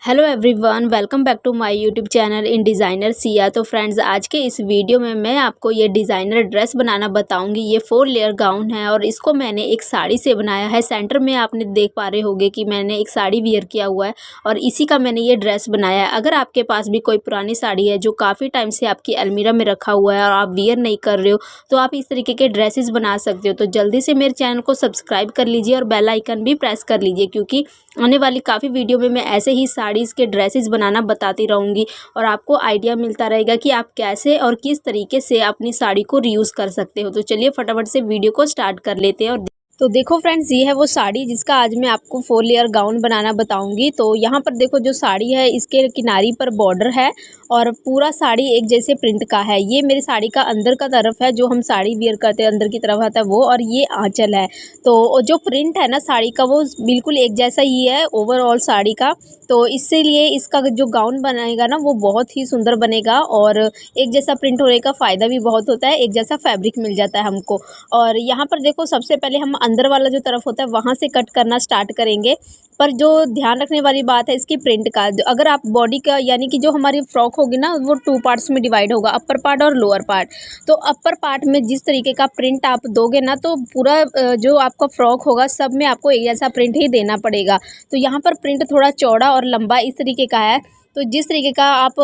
Hello everyone, welcome back to my YouTube channel in designer Siya. तो friends, आज के इस वीडियो में मैं आपको ये डिज़ाइनर ड्रेस बनाना बताऊंगी। ये 4 लेयर गाउन है और इसको मैंने एक साड़ी से बनाया है। सेंटर में आपने देख पा रहे होंगे कि मैंने एक साड़ी वियर किया हुआ है और इसी का मैंने ये ड्रेस बनाया है। अगर आपके पास भी कोई पुरानी साड़ी है जो काफ़ी टाइम से आपकी अलमीरा में रखा हुआ है और आप वियर नहीं कर रहे हो, तो आप इस तरीके के ड्रेसेस बना सकते हो। तो जल्दी से मेरे चैनल को सब्सक्राइब कर लीजिए और बेल आइकन भी प्रेस कर लीजिए, क्योंकि आने वाली काफ़ी वीडियो में मैं ऐसे ही साड़ीज़ के ड्रेसेस बनाना बताती रहूँगी और आपको आइडिया मिलता रहेगा कि आप कैसे और किस तरीके से अपनी साड़ी को रीयूज़ कर सकते हो। तो चलिए फटाफट से वीडियो को स्टार्ट कर लेते हैं। और तो देखो फ्रेंड्स, ये है वो साड़ी जिसका आज मैं आपको 4 लेयर गाउन बनाना बताऊंगी। तो यहाँ पर देखो, जो साड़ी है इसके किनारी पर बॉर्डर है और पूरा साड़ी एक जैसे प्रिंट का है। ये मेरी साड़ी का अंदर का तरफ है, जो हम साड़ी वियर करते हैं अंदर की तरफ आता है वो, और ये आंचल है। तो जो प्रिंट है ना साड़ी का, वो बिल्कुल एक जैसा ही है ओवरऑल साड़ी का। तो इसीलिए इसका जो गाउन बनाएगा ना वो बहुत ही सुंदर बनेगा और एक जैसा प्रिंट होने का फ़ायदा भी बहुत होता है, एक जैसा फैब्रिक मिल जाता है हमको। और यहाँ पर देखो, सबसे पहले हम अंदर वाला जो तरफ होता है वहाँ से कट करना स्टार्ट करेंगे। पर जो ध्यान रखने वाली बात है इसकी प्रिंट का, अगर आप बॉडी का यानी कि जो हमारी फ्रॉक होगी ना वो 2 पार्ट्स में डिवाइड होगा, अपर पार्ट और लोअर पार्ट। तो अपर पार्ट में जिस तरीके का प्रिंट आप दोगे ना, तो पूरा जो आपका फ्रॉक होगा सब में आपको एक जैसा प्रिंट ही देना पड़ेगा। तो यहाँ पर प्रिंट थोड़ा चौड़ा और लंबा इस तरीके का है। तो जिस तरीके का आप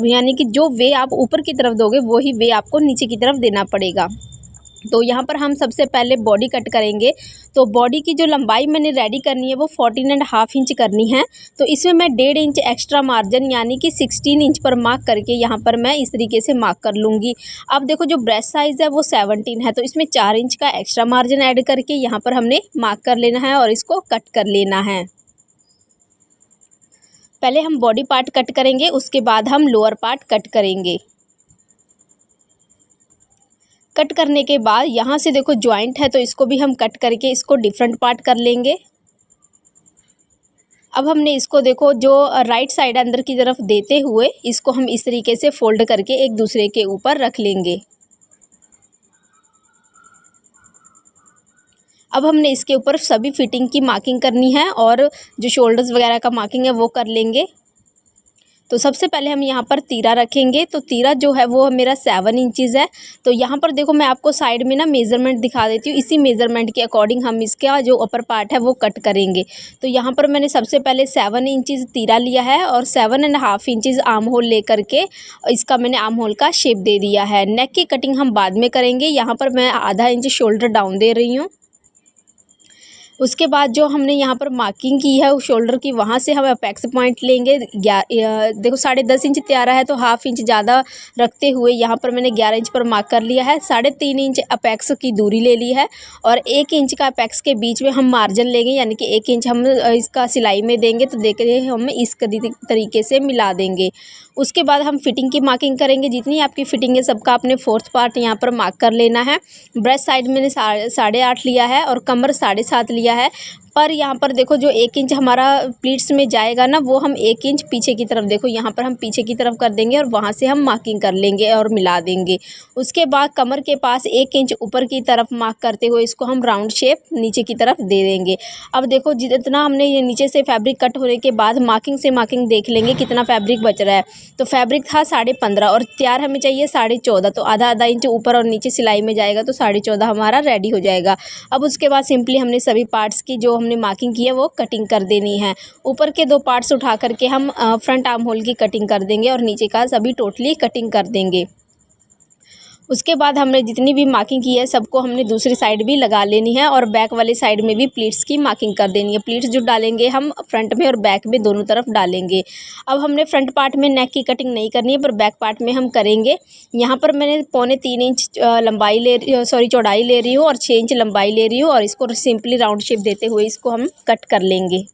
यानी कि जो वे आप ऊपर की तरफ दोगे वही वे आपको नीचे की तरफ देना पड़ेगा। तो यहाँ पर हम सबसे पहले बॉडी कट करेंगे। तो बॉडी की जो लंबाई मैंने रेडी करनी है वो 14.5 इंच करनी है। तो इसमें मैं 1.5 इंच एक्स्ट्रा मार्जिन यानी कि 16 इंच पर मार्क करके यहाँ पर मैं इस तरीके से मार्क कर लूँगी। अब देखो, जो ब्रेस्ट साइज़ है वो 17 है, तो इसमें 4 इंच का एक्स्ट्रा मार्जिन ऐड करके यहाँ पर हमने मार्क कर लेना है और इसको कट कर लेना है। पहले हम बॉडी पार्ट कट करेंगे, उसके बाद हम लोअर पार्ट कट करेंगे। कट करने के बाद यहाँ से देखो जॉइंट है, तो इसको भी हम कट करके इसको डिफरेंट पार्ट कर लेंगे। अब हमने इसको देखो, जो राइट साइड अंदर की तरफ देते हुए इसको हम इस तरीके से फोल्ड करके एक दूसरे के ऊपर रख लेंगे। अब हमने इसके ऊपर सभी फिटिंग की मार्किंग करनी है और जो शोल्डर्स वगैरह का मार्किंग है वो कर लेंगे। तो सबसे पहले हम यहाँ पर तीरा रखेंगे। तो तीरा जो है वो मेरा 7 इंचज़ है। तो यहाँ पर देखो, मैं आपको साइड में ना मेज़रमेंट दिखा देती हूँ। इसी मेज़रमेंट के अकॉर्डिंग हम इसका जो अपर पार्ट है वो कट करेंगे। तो यहाँ पर मैंने सबसे पहले 7 इंचज़ तीरा लिया है और 7.5 इंचज़ आर्म होल लेकर के इसका मैंने आर्म होल का शेप दे दिया है। नेक की कटिंग हम बाद में करेंगे। यहाँ पर मैं आधा इंच शोल्डर डाउन दे रही हूँ। उसके बाद जो हमने यहाँ पर मार्किंग की है शोल्डर की, वहाँ से हम अपेक्स पॉइंट लेंगे। देखो 10.5 इंच तैयारा है, तो हाफ इंच ज़्यादा रखते हुए यहाँ पर मैंने 11 इंच पर मार्क कर लिया है। 3.5 इंच अपेक्स की दूरी ले ली है और 1 इंच का अपेक्स के बीच में हम मार्जिन लेंगे, यानी कि 1 इंच हम इसका सिलाई में देंगे। तो देखिए, हम इस तरीके से मिला देंगे। उसके बाद हम फिटिंग की मार्किंग करेंगे। जितनी आपकी फिटिंग है सबका अपने 4th पार्ट यहाँ पर मार्क कर लेना है। ब्रेस्ट साइड मैंने 8.5 लिया है और कमर 7.5 लिया है। पर यहाँ पर देखो, जो 1 इंच हमारा प्लीट्स में जाएगा ना, वो हम 1 इंच पीछे की तरफ, देखो यहाँ पर हम पीछे की तरफ कर देंगे और वहाँ से हम मार्किंग कर लेंगे और मिला देंगे। उसके बाद कमर के पास 1 इंच ऊपर की तरफ मार्क करते हुए इसको हम राउंड शेप नीचे की तरफ दे देंगे। अब देखो, जितना हमने ये नीचे से फैब्रिक कट होने के बाद मार्किंग से मार्किंग देख लेंगे कितना फैब्रिक बच रहा है। तो फैब्रिक था 15.5 और तैयार हमें चाहिए 14.5। तो आधा इंच ऊपर और नीचे सिलाई में जाएगा, तो 14.5 हमारा रेडी हो जाएगा। अब उसके बाद सिंपली हमने सभी पार्ट्स की जो हमने मार्किंग की है वो कटिंग कर देनी है। ऊपर के 2 पार्ट्स उठा करके हम फ्रंट आर्म होल की कटिंग कर देंगे और नीचे का सभी टोटली कटिंग कर देंगे। उसके बाद हमने जितनी भी मार्किंग की है सबको हमने दूसरी साइड भी लगा लेनी है और बैक वाली साइड में भी प्लीट्स की मार्किंग कर देनी है। प्लीट्स जो डालेंगे हम फ्रंट में और बैक में दोनों तरफ डालेंगे। अब हमने फ्रंट पार्ट में नेक की कटिंग नहीं करनी है, पर बैक पार्ट में हम करेंगे। यहाँ पर मैंने 3.25 इंच चौड़ाई ले रही हूँ और 6 इंच लंबाई ले रही हूँ और इसको सिंपली राउंड शेप देते हुए इसको हम कट कर लेंगे।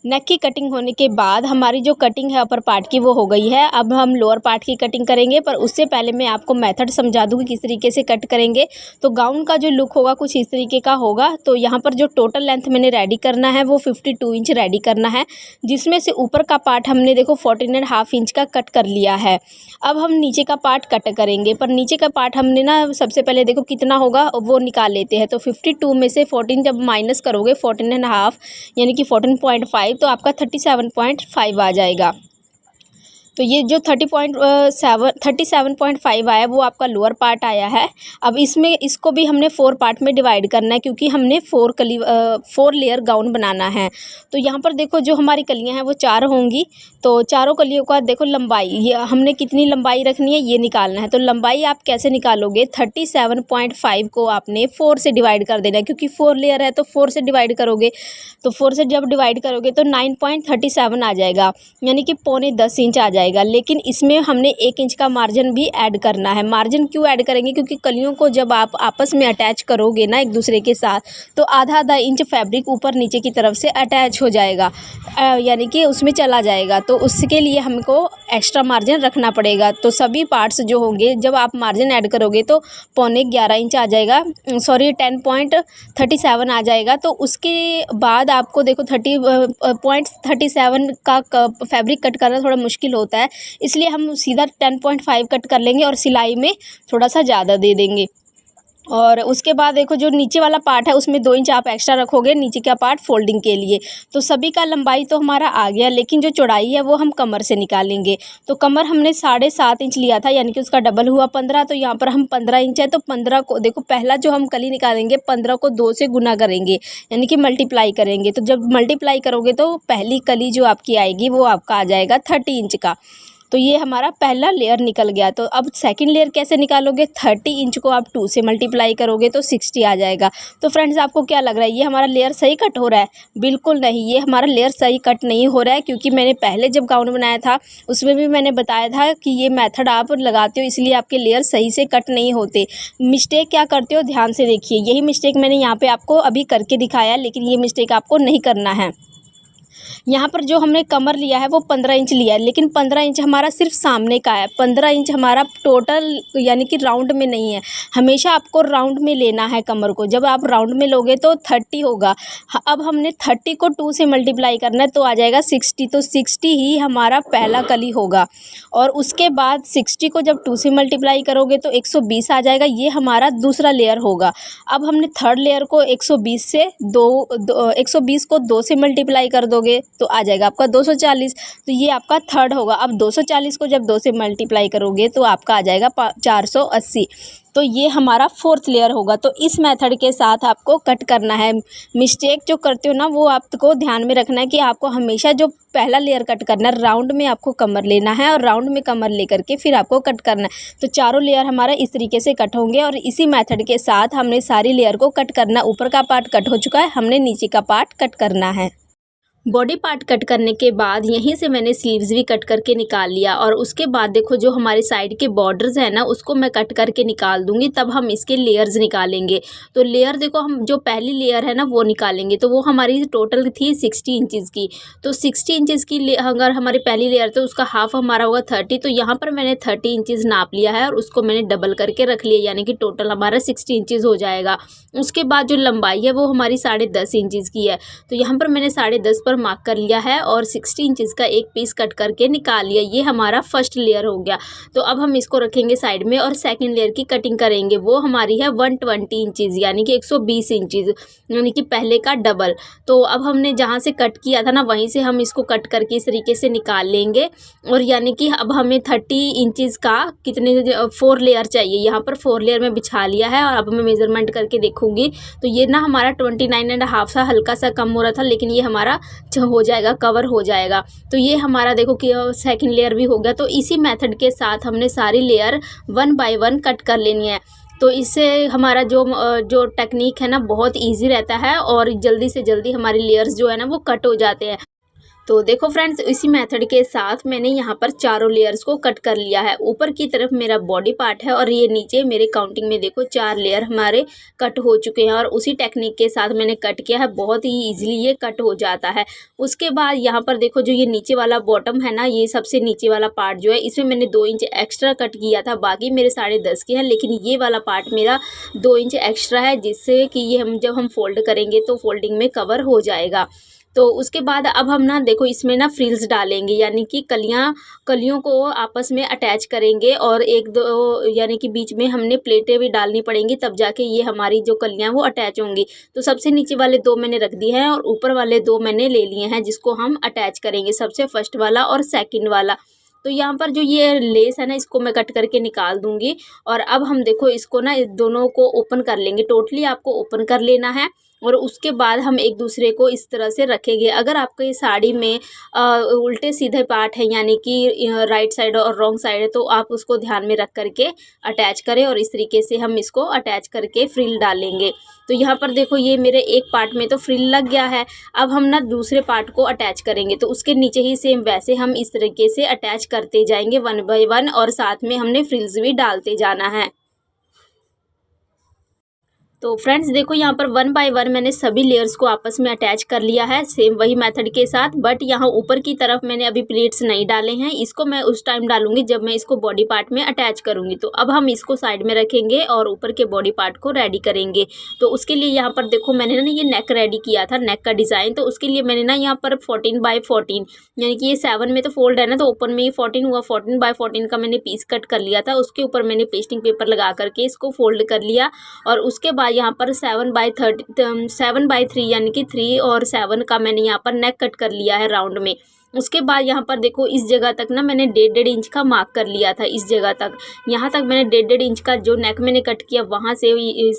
नेक की कटिंग होने के बाद हमारी जो कटिंग है अपर पार्ट की वो हो गई है। अब हम लोअर पार्ट की कटिंग करेंगे, पर उससे पहले मैं आपको मेथड समझा दूँ कि किस तरीके से कट करेंगे। तो गाउन का जो लुक होगा कुछ इस तरीके का होगा। तो यहाँ पर जो टोटल लेंथ मैंने रेडी करना है वो 52 इंच रेडी करना है, जिसमें से ऊपर का पार्ट हमने देखो 14.5 इंच का कट कर लिया है। अब हम नीचे का पार्ट कट करेंगे, पर नीचे का पार्ट हमने ना सबसे पहले देखो कितना होगा वो निकाल लेते हैं। तो 52 में से 14 जब माइनस करोगे 14.5 यानी कि 14.5, तो आपका 37.5 आ जाएगा। तो ये जो 37.5 आया वो आपका लोअर पार्ट आया है। अब इसमें इसको भी हमने 4 पार्ट में डिवाइड करना है, क्योंकि हमने 4 लेयर गाउन बनाना है। तो यहाँ पर देखो जो हमारी कलियाँ हैं वो 4 होंगी। तो चारों कलियों का देखो लंबाई, ये हमने कितनी लंबाई रखनी है ये निकालना है। तो लंबाई आप कैसे निकालोगे, 37.5 को आपने 4 से डिवाइड कर देना है, क्योंकि 4 लेयर है तो 4 से डिवाइड करोगे। तो 4 से जब डिवाइड करोगे तो 9.37 आ जाएगा, यानी कि 9.25 इंच आ जाएगा। लेकिन इसमें हमने 1 इंच का मार्जिन भी ऐड करना है। मार्जिन क्यों ऐड करेंगे, क्योंकि कलियों को जब आप आपस में अटैच करोगे ना एक दूसरे के साथ, तो आधा इंच फैब्रिक ऊपर नीचे की तरफ से अटैच हो जाएगा, यानी कि उसमें चला जाएगा। तो उसके लिए हमको एक्स्ट्रा मार्जिन रखना पड़ेगा। तो सभी पार्ट्स जो होंगे जब आप मार्जिन ऐड करोगे तो 11.5 इंच आ जाएगा, सॉरी 10.37 आ जाएगा। तो उसके बाद आपको देखो 30.37 का फैब्रिक कट करना थोड़ा मुश्किल होता है, इसलिए हम सीधा 10.5 कट कर लेंगे और सिलाई में थोड़ा सा ज़्यादा दे देंगे। और उसके बाद देखो जो नीचे वाला पार्ट है उसमें 2 इंच आप एक्स्ट्रा रखोगे नीचे का पार्ट फोल्डिंग के लिए। तो सभी का लंबाई तो हमारा आ गया, लेकिन जो चौड़ाई है वो हम कमर से निकालेंगे। तो कमर हमने 7.5 इंच लिया था, यानी कि उसका डबल हुआ 15। तो यहाँ पर हम 15 इंच है, तो 15 को देखो पहला जो हम कली निकालेंगे 15 को 2 से गुना करेंगे, यानी कि मल्टीप्लाई करेंगे। तो जब मल्टीप्लाई करोगे तो पहली कली जो आपकी आएगी वो आपका आ जाएगा 30 इंच का। तो ये हमारा पहला लेयर निकल गया। तो अब सेकंड लेयर कैसे निकालोगे, 30 इंच को आप 2 से मल्टीप्लाई करोगे तो 60 आ जाएगा। तो फ्रेंड्स आपको क्या लग रहा है, ये हमारा लेयर सही कट हो रहा है? बिल्कुल नहीं, ये हमारा लेयर सही कट नहीं हो रहा है, क्योंकि मैंने पहले जब गाउन बनाया था उसमें भी मैंने बताया था कि ये मेथड आप लगाते हो इसलिए आपके लेयर सही से कट नहीं होते। मिस्टेक क्या करते हो ध्यान से देखिए, यही मिस्टेक मैंने यहाँ पर आपको अभी करके दिखाया, लेकिन ये मिस्टेक आपको नहीं करना है। यहाँ पर जो हमने कमर लिया है वो 15 इंच लिया है, लेकिन 15 इंच हमारा सिर्फ सामने का है, 15 इंच हमारा टोटल यानी कि राउंड में नहीं है। हमेशा आपको राउंड में लेना है कमर को, जब आप राउंड में लोगे तो 30 होगा। अब हमने 30 को 2 से मल्टीप्लाई करना है तो आ जाएगा 60। तो 60 ही हमारा पहला कली होगा, और उसके बाद 60 को जब 2 से मल्टीप्लाई करोगे तो 120 आ जाएगा, ये हमारा दूसरा लेयर होगा। अब हमने थर्ड लेयर को 120 से 120 को 2 से मल्टीप्लाई कर दोगे तो आ जाएगा आपका 240। तो ये आपका थर्ड होगा। अब 240 को जब 2 से मल्टीप्लाई करोगे तो आपका आ जाएगा 480। तो ये हमारा फोर्थ लेयर होगा। तो इस मेथड के साथ आपको कट करना है। मिस्टेक जो करते हो ना वो आपको ध्यान में रखना है कि आपको हमेशा जो पहला लेयर कट करना है राउंड में आपको कमर लेना है, और राउंड में कमर लेकर के फिर आपको कट करना है। तो चारों लेयर हमारा इस तरीके से कट होंगे, और इसी मेथड के साथ हमने सारी लेयर को कट करना। ऊपर का पार्ट कट हो चुका है, हमने नीचे का पार्ट कट करना है। बॉडी पार्ट कट करने के बाद यहीं से मैंने स्लीव्स भी कट करके निकाल लिया, और उसके बाद देखो जो हमारे साइड के बॉर्डर्स है ना उसको मैं कट करके निकाल दूंगी, तब हम इसके लेयर्स निकालेंगे। तो लेयर देखो हम जो पहली लेयर है ना वो निकालेंगे, तो वो हमारी टोटल थी 60 इंचज़ की। तो 60 इंचज़ की अगर हमारी पहली लेयर तो उसका हाफ हमारा होगा 30। तो यहाँ पर मैंने 30 इंचज़ नाप लिया है और उसको मैंने डबल करके रख लिया, यानी कि टोटल हमारा 60 इंचज़ हो जाएगा। उसके बाद जो लंबाई है वो हमारी 10.5 इंचज़ की है। तो यहाँ पर मैंने 10.5 पर मार्क कर लिया है और 60 इंचज़ का एक पीस कट करके निकाल लिया। ये हमारा फर्स्ट लेयर हो गया। तो अब हम इसको रखेंगे साइड में और सेकंड लेयर की कटिंग करेंगे। वो हमारी है 120 इंचज़, यानी कि 120 इंचज़, यानी कि पहले का डबल। तो अब हमने जहाँ से कट किया था ना वहीं से हम इसको कट करके इस तरीके से निकाल लेंगे। और यानी कि अब हमें 30 इंचज़ का कितने 4 लेयर चाहिए। यहाँ पर 4 लेयर में बिछा लिया है, और अब मैं मेज़रमेंट करके देखूंगी तो ये ना हमारा 29.5 सा हल्का सा कम हो रहा था, लेकिन ये हमारा हो जाएगा, कवर हो जाएगा। तो ये हमारा देखो कि सेकंड लेयर भी हो गया। तो इसी मेथड के साथ हमने सारी लेयर 1 बाय 1 कट कर लेनी है। तो इससे हमारा जो टेक्निक है ना बहुत इजी रहता है, और जल्दी से जल्दी हमारी लेयर्स जो है ना वो कट हो जाते हैं। तो देखो फ्रेंड्स, इसी मेथड के साथ मैंने यहाँ पर चारों लेयर्स को कट कर लिया है। ऊपर की तरफ मेरा बॉडी पार्ट है और ये नीचे मेरे काउंटिंग में देखो 4 लेयर हमारे कट हो चुके हैं और उसी टेक्निक के साथ मैंने कट किया है। बहुत ही ईजिली ये कट हो जाता है। उसके बाद यहाँ पर देखो जो ये नीचे वाला बॉटम है ना, ये सबसे नीचे वाला पार्ट जो है, इसमें मैंने 2 इंच एक्स्ट्रा कट किया था। बाकी मेरे 10.5 के हैं, लेकिन ये वाला पार्ट मेरा 2 इंच एक्स्ट्रा है, जिससे कि ये जब हम फोल्ड करेंगे तो फोल्डिंग में कवर हो जाएगा। तो उसके बाद अब हम ना देखो इसमें ना फ्रिल्स डालेंगे, यानी कि कलियों को आपस में अटैच करेंगे और 1-2 यानी कि बीच में हमने प्लेटें भी डालनी पड़ेंगी, तब जाके ये हमारी जो कलियां वो अटैच होंगी। तो सबसे नीचे वाले 2 मैंने रख दिए हैं और ऊपर वाले 2 मैंने ले लिए हैं, जिसको हम अटैच करेंगे, सबसे फर्स्ट वाला और सेकंड वाला। तो यहाँ पर जो ये लेस है ना, इसको मैं कट करके निकाल दूंगी। और अब हम देखो इसको ना, दोनों को ओपन कर लेंगे। टोटली आपको ओपन कर लेना है और उसके बाद हम एक दूसरे को इस तरह से रखेंगे। अगर आपको ये साड़ी में उल्टे सीधे पार्ट है, यानी कि राइट साइड और रॉन्ग साइड है, तो आप उसको ध्यान में रख करके अटैच करें और इस तरीके से हम इसको अटैच करके फ्रिल डालेंगे। तो यहाँ पर देखो ये मेरे एक पार्ट में तो फ्रिल लग गया है। अब हम ना दूसरे पार्ट को अटैच करेंगे, तो उसके नीचे ही सेम वैसे हम इस तरीके से अटैच करते जाएंगे 1 बाय 1 और साथ में हमने फ्रिल्स भी डालते जाना है। तो फ्रेंड्स देखो यहाँ पर 1 बाय 1 मैंने सभी लेयर्स को आपस में अटैच कर लिया है, सेम वही मेथड के साथ। बट यहाँ ऊपर की तरफ मैंने अभी प्लेट्स नहीं डाले हैं, इसको मैं उस टाइम डालूंगी जब मैं इसको बॉडी पार्ट में अटैच करूंगी। तो अब हम इसको साइड में रखेंगे और ऊपर के बॉडी पार्ट को रेडी करेंगे। तो उसके लिए यहाँ पर देखो मैंने ना ये नेक रेडी किया था, नेक का डिज़ाइन। तो उसके लिए मैंने ना यहाँ पर 14 बाय 14 यानी कि ये 7 में तो फोल्ड है ना, तो ओपन में ये 14 हुआ, 14 बाय 14 का मैंने पीस कट कर लिया था। उसके ऊपर मैंने पेस्टिंग पेपर लगा करके इसको फोल्ड कर लिया और उसके बाद यहाँ पर 7 बाय 3 यानी कि 3 और 7 का मैंने यहाँ पर नेक कट कर लिया है राउंड में। उसके बाद यहाँ पर देखो इस जगह तक ना मैंने 1.5 इंच का मार्क कर लिया था। इस जगह तक, यहाँ तक मैंने 1.5 इंच का जो नेक मैंने कट किया, वहाँ से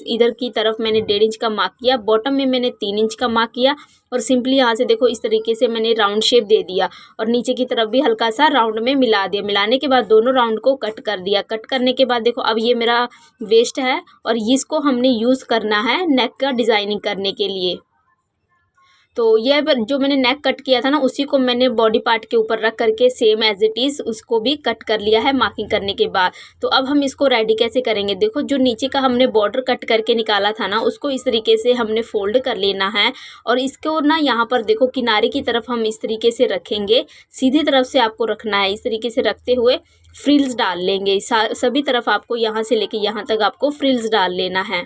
इधर की तरफ मैंने 1.5 इंच का मार्क किया। बॉटम में मैंने 3 इंच का मार्क किया और सिंपली यहाँ से देखो इस तरीके से मैंने राउंड शेप दे दिया और नीचे की तरफ भी हल्का सा राउंड में मिला दिया। मिलाने के बाद दोनों राउंड को कट कर दिया। कट करने के बाद देखो अब ये मेरा वेस्ट है और इसको हमने यूज़ करना है नेक का डिज़ाइनिंग करने के लिए। तो यह जो मैंने नेक कट किया था ना, उसी को मैंने बॉडी पार्ट के ऊपर रख करके सेम एज इट इज़ उसको भी कट कर लिया है मार्किंग करने के बाद। तो अब हम इसको रेडी कैसे करेंगे, देखो जो नीचे का हमने बॉर्डर कट करके निकाला था ना, उसको इस तरीके से हमने फोल्ड कर लेना है और इसको ना यहाँ पर देखो किनारे की तरफ हम इस तरीके से रखेंगे। सीधी तरफ से आपको रखना है, इस तरीके से रखते हुए फ्रिल्स डाल लेंगे। सभी तरफ आपको यहाँ से लेके यहाँ तक आपको फ्रिल्स डाल लेना है।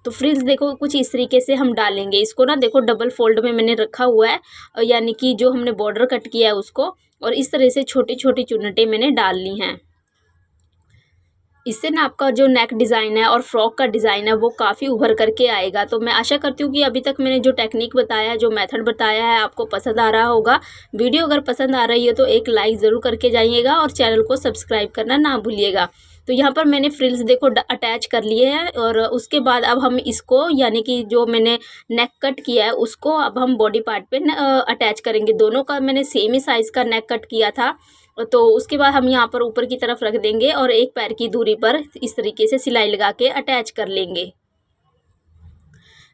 तो फ्रिल्स देखो कुछ इस तरीके से हम डालेंगे। इसको ना देखो डबल फोल्ड में मैंने रखा हुआ है, यानी कि जो हमने बॉर्डर कट किया है उसको, और इस तरह से छोटी छोटी चुन्नटें मैंने डाल ली हैं। इससे ना आपका जो नेक डिज़ाइन है और फ्रॉक का डिज़ाइन है वो काफ़ी उभर करके आएगा। तो मैं आशा करती हूँ कि अभी तक मैंने जो टेक्निक बताया है, जो मेथड बताया है, आपको पसंद आ रहा होगा। वीडियो अगर पसंद आ रही है तो एक लाइक ज़रूर करके जाइएगा और चैनल को सब्सक्राइब करना ना भूलिएगा। तो यहाँ पर मैंने फ्रिल्स देखो अटैच कर लिए हैं और उसके बाद अब हम इसको, यानी कि जो मैंने नेक कट किया है उसको अब हम बॉडी पार्ट पे अटैच करेंगे। दोनों का मैंने सेम ही साइज़ का नेक कट किया था। तो उसके बाद हम यहाँ पर ऊपर की तरफ रख देंगे और एक पैर की दूरी पर इस तरीके से सिलाई लगा के अटैच कर लेंगे।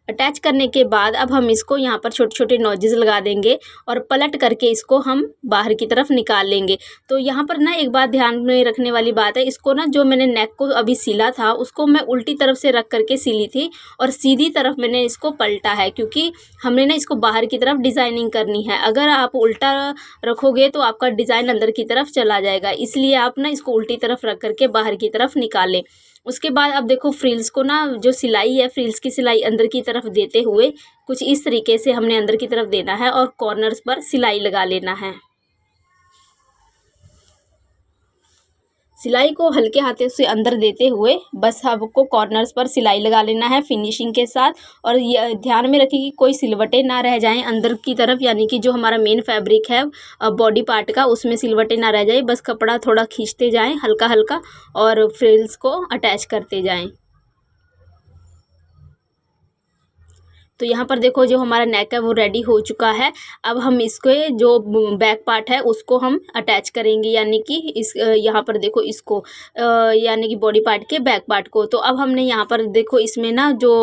अटैच करने के बाद अब हम इसको यहाँ पर छोटे छोटे नॉजेस लगा देंगे और पलट करके इसको हम बाहर की तरफ निकाल लेंगे। तो यहाँ पर ना एक बात ध्यान में रखने वाली बात है, इसको ना जो मैंने नेक को अभी सिला था उसको मैं उल्टी तरफ से रख करके सिली थी और सीधी तरफ मैंने इसको पलटा है, क्योंकि हमने ना इसको बाहर की तरफ डिज़ाइनिंग करनी है। अगर आप उल्टा रखोगे तो आपका डिज़ाइन अंदर की तरफ चला जाएगा, इसलिए आप ना इसको उल्टी तरफ रख करके बाहर की तरफ निकालें। उसके बाद अब देखो फ्रिल्स को ना, जो सिलाई है फ्रिल्स की सिलाई अंदर की तरफ देते हुए कुछ इस तरीके से हमने अंदर की तरफ देना है और कॉर्नर्स पर सिलाई लगा लेना है। सिलाई को हल्के हाथों से अंदर देते हुए बस आपको कॉर्नर्स पर सिलाई लगा लेना है फिनिशिंग के साथ। और ये ध्यान में रखें कि कोई सिलवटें ना रह जाएं अंदर की तरफ, यानी कि जो हमारा मेन फैब्रिक है बॉडी पार्ट का, उसमें सिलवटें ना रह जाए। बस कपड़ा थोड़ा खींचते जाएं हल्का हल्का और फ्रिल्स को अटैच करते जाएं। तो यहाँ पर देखो जो हमारा नेक है वो रेडी हो चुका है। अब हम इसको जो बैक पार्ट है उसको हम अटैच करेंगे, यानी कि इस यहाँ पर देखो इसको यानी कि बॉडी पार्ट के बैक पार्ट को। तो अब हमने यहाँ पर देखो इसमें ना जो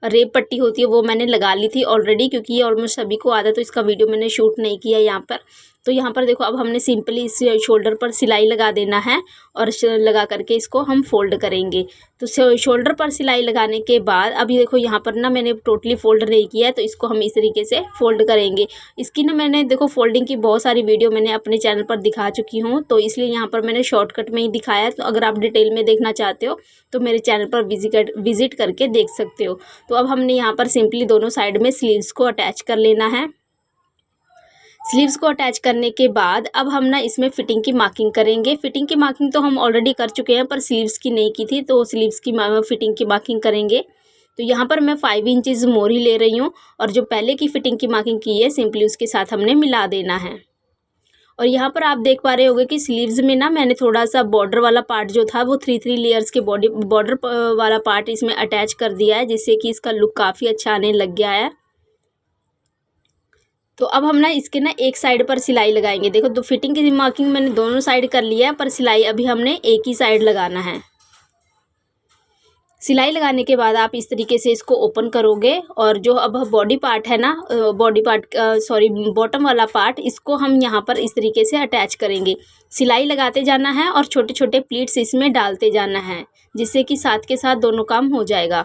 रेप पट्टी होती है वो मैंने लगा ली थी ऑलरेडी, क्योंकि ये ऑलमोस्ट सभी को आता है, तो इसका वीडियो मैंने शूट नहीं किया यहाँ पर। तो यहाँ पर देखो अब हमने सिंपली इस शोल्डर पर सिलाई लगा देना है और लगा करके इसको हम फोल्ड करेंगे। तो शोल्डर पर सिलाई लगाने के बाद अभी देखो यहाँ पर ना मैंने टोटली फोल्ड नहीं किया है, तो इसको हम इस तरीके से फोल्ड करेंगे। इसकी ना मैंने देखो फोल्डिंग की बहुत सारी वीडियो मैंने अपने चैनल पर दिखा चुकी हूँ, तो इसलिए यहाँ पर मैंने शॉर्टकट में ही दिखाया है। तो अगर आप डिटेल में देखना चाहते हो तो मेरे चैनल पर विजिट करके देख सकते हो। तो अब हमने यहाँ पर सिंपली दोनों साइड में स्लीव्स को अटैच कर लेना है। स्लीव्स को अटैच करने के बाद अब हम ना इसमें फिटिंग की मार्किंग करेंगे। फिटिंग की मार्किंग तो हम ऑलरेडी कर चुके हैं, पर स्लीव्स की नहीं की थी, तो स्लीव्स की फिटिंग की मार्किंग करेंगे। तो यहाँ पर मैं 5 इंचेस मोहरी ले रही हूँ और जो पहले की फिटिंग की मार्किंग की है सिंपली उसके साथ हमने मिला देना है। और यहाँ पर आप देख पा रहे होंगे कि स्लीव्स में ना मैंने थोड़ा सा बॉर्डर वाला पार्ट जो था वो 3 लेयर्स के बॉर्डर वाला पार्ट इसमें अटैच कर दिया है, जिससे कि इसका लुक काफ़ी अच्छा आने लग गया है। तो अब हम ना इसके ना एक साइड पर सिलाई लगाएंगे। देखो तो फिटिंग की मार्किंग मैंने दोनों साइड कर लिया है, पर सिलाई अभी हमने एक ही साइड लगाना है। सिलाई लगाने के बाद आप इस तरीके से इसको ओपन करोगे और जो अब बॉडी पार्ट है ना, बॉटम वाला पार्ट, इसको हम यहाँ पर इस तरीके से अटैच करेंगे। सिलाई लगाते जाना है और छोटे छोटे प्लीट्स इसमें डालते जाना है, जिससे कि साथ के साथ दोनों काम हो जाएगा।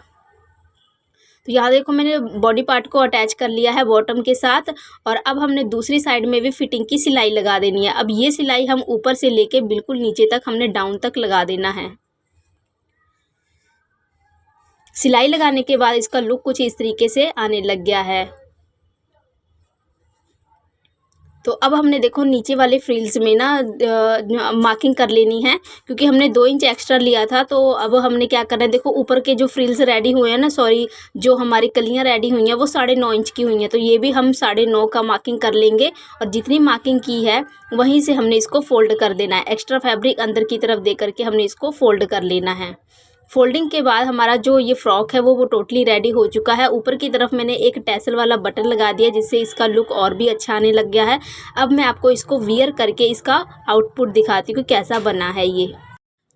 तो यहाँ देखो मैंने बॉडी पार्ट को अटैच कर लिया है बॉटम के साथ, और अब हमने दूसरी साइड में भी फिटिंग की सिलाई लगा देनी है। अब ये सिलाई हम ऊपर से लेके बिल्कुल नीचे तक हमने डाउन तक लगा देना है। सिलाई लगाने के बाद इसका लुक कुछ इस तरीके से आने लग गया है। तो अब हमने देखो नीचे वाले फ्रिल्स में ना मार्किंग कर लेनी है, क्योंकि हमने 2 इंच एक्स्ट्रा लिया था। तो अब हमने क्या करना है, देखो ऊपर के जो फ्रिल्स रेडी हुए हैं ना, जो हमारी कलियां रेडी हुई हैं वो 9.5 इंच की हुई हैं, तो ये भी हम 9.5 का मार्किंग कर लेंगे। और जितनी मार्किंग की है वहीं से हमने इसको फोल्ड कर देना है। एक्स्ट्रा फैब्रिक अंदर की तरफ दे करके हमने इसको फोल्ड कर लेना है। फोल्डिंग के बाद हमारा जो ये फ्रॉक है वो टोटली रेडी हो चुका है। ऊपर की तरफ मैंने एक टैसल वाला बटन लगा दिया, जिससे इसका लुक और भी अच्छा आने लग गया है। अब मैं आपको इसको वियर करके इसका आउटपुट दिखाती हूँ कि कैसा बना है ये।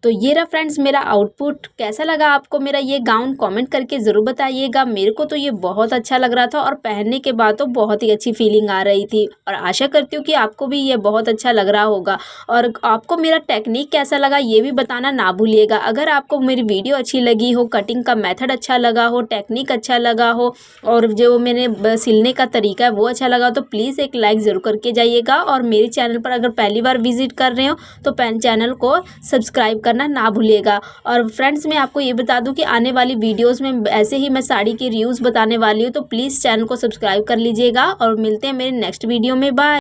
तो ये रहा फ्रेंड्स मेरा आउटपुट। कैसा लगा आपको मेरा ये गाउन, कमेंट करके ज़रूर बताइएगा। मेरे को तो ये बहुत अच्छा लग रहा था और पहनने के बाद तो बहुत ही अच्छी फीलिंग आ रही थी, और आशा करती हूँ कि आपको भी ये बहुत अच्छा लग रहा होगा। और आपको मेरा टेक्निक कैसा लगा ये भी बताना ना भूलिएगा। अगर आपको मेरी वीडियो अच्छी लगी हो, कटिंग का मेथड अच्छा लगा हो, टेक्निक अच्छा लगा हो, और जो मैंने सिलने का तरीका है वो अच्छा लगा, तो प्लीज़ एक लाइक ज़रूर करके जाइएगा। और मेरे चैनल पर अगर पहली बार विजिट कर रहे हो तो चैनल को सब्सक्राइब करना ना भूलिएगा। और फ्रेंड्स मैं आपको ये बता दूं कि आने वाली वीडियोस में ऐसे ही मैं साड़ी की रिव्यूज़ बताने वाली हूँ, तो प्लीज़ चैनल को सब्सक्राइब कर लीजिएगा। और मिलते हैं मेरे नेक्स्ट वीडियो में। बाय।